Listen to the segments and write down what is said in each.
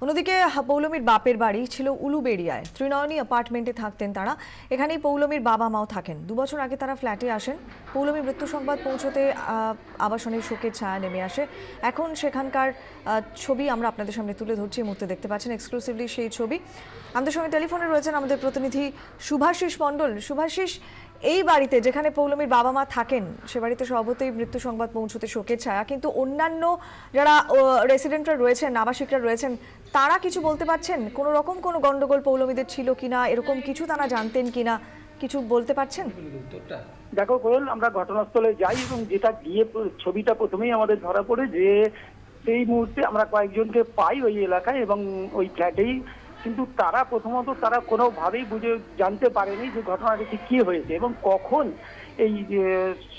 অন্যদিকে পৌলমীর বাপের বাড়ি ছিল উলুবেড়িয়ায়। ত্রিনয়নী অ্যাপার্টমেন্টে থাকতেন তারা। এখানেই পৌলমীর বাবা মাও থাকেন। 2 বছর আগে তারা ফ্ল্যাটে আসেন। পৌলমীর মৃত্যু সংবাদ পৌঁছতে আবাসনের শোকের ছায়া নেমে আসে। এখন সেখানকার ছবি আমরা আপনাদের সামনে তুলে ধরছি। এই মুহূর্তে দেখতে পাচ্ছেন এক্সক্লুসিভলি সেই ছবি। আমাদের সঙ্গে টেলিফোনে রয়েছেন আমাদের প্রতিনিধি শুভাশিস মণ্ডল। শুভাশিস, এই বাড়িতে যেখানে পৌলমীর বাবা মা থাকেন সে বাড়িতে স্বভাবতই মৃত্যু সংবাদ পৌঁছতে শোকের ছায়া, কিন্তু অন্যান্য যারা রেসিডেন্টরা রয়েছেন, আবাসিকরা রয়েছেন, তারা কিছু বলতে পারছেন? কোনো রকম কোনো গন্ডগোল পৌলমীদের ছিল কিনা, এরকম কিছু তারা জানতেন কিনা, কিছু বলতে পারছেন? দেখো কোয়েল, আমরা ঘটনাস্থলে যাই এবং যেটা গিয়ে ছবিটা প্রথমেই আমাদের ধরা পড়ে যে সেই মুহূর্তে আমরা কয়েকজনকে পাই ওই এলাকায় এবং ওই ফ্ল্যাটেই, কিন্তু তারা প্রথমত তারা কোনোভাবেই জানতে পারেনি যে ঘটনাটা ঠিক কি হয়েছে এবং কখন এই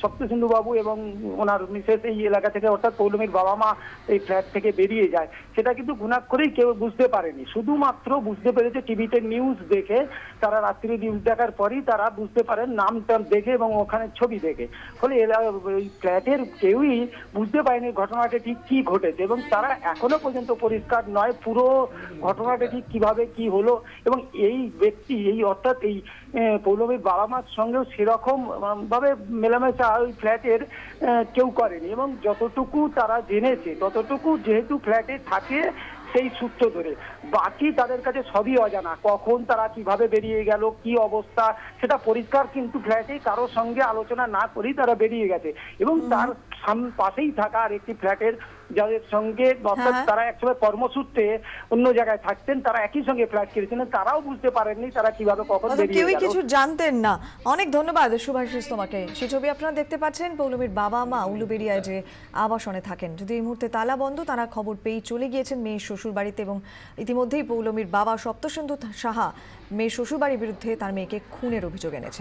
সপ্তসিন্ধু বাবু এবং ওনার মিসেস এই এলাকা থেকে অর্থাৎ পৌলমীর বাবা মা এই ফ্ল্যাট থেকে বেরিয়ে যায় সেটা কিন্তু ঘুণাক্ষরেই কেউ বুঝতে পারেনি। শুধুমাত্র বুঝতে পেরেছে টিভিতে নিউজ দেখে, তারা রাত্রি নিউজ দেখার পরই তারা বুঝতে পারেন নামটা দেখে এবং ওখানে ছবি দেখে। ফলে ওই ফ্ল্যাটের কেউই বুঝতে পারেনি ঘটনাটা ঠিক কি ঘটেছে এবং তারা এখনো পর্যন্ত পরিষ্কার নয় পুরো ঘটনাটা ঠিক কিভাবে কি হলো। এবং এই ব্যক্তি অর্থাৎ এই পৌলমীর বাবা মার সঙ্গেও সেরকম ভাবে মেলামেশা ওই ফ্ল্যাটের কেউ করেনি এবং যতটুকু তারা জেনেছে ততটুকু যেহেতু ফ্ল্যাটে থাকে সেই সূত্র ধরে, বাকি তাদের কাছে সবই অজানা। কখন তারা কিভাবে বেরিয়ে গেল, কি অবস্থা সেটা পরিষ্কার, কিন্তু ফ্ল্যাটে কারোর সঙ্গে আলোচনা না করেই তারা বেরিয়ে গেছে এবং তার পাশেই থাকা আর একটি ফ্ল্যাটের যাদের সঙ্গে অর্থাৎ তারা একসময় কর্মসূত্রে অন্য জায়গায় থাকতেন, তারা একই সঙ্গে ফ্ল্যাট কিনেছিলেন, তারাও বুঝতে পারেননি তারা কিভাবে কখন বেরিয়ে গেল। কেউই কিছু জানতেন না। অনেক ধন্যবাদ শুভাশিস তোমাকে। সেই ছবি আপনারা দেখতে পাচ্ছেন। পৌলমীর বাবা মা উলুবেড়িয়ায় যে আবাসনে থাকেন, যদি এই মুহূর্তে তালা বন্ধ, তারা খবর পেয়েই চলে গিয়েছেন মেয়ের শ্বশুর বাড়িতে এবং ইতিমধ্যেই পৌলমীর বাবা সপ্তসিন্ধু সাহা মেয়ের শ্বশুর বাড়ির বিরুদ্ধে তার মেয়েকে খুনের অভিযোগ এনেছেন।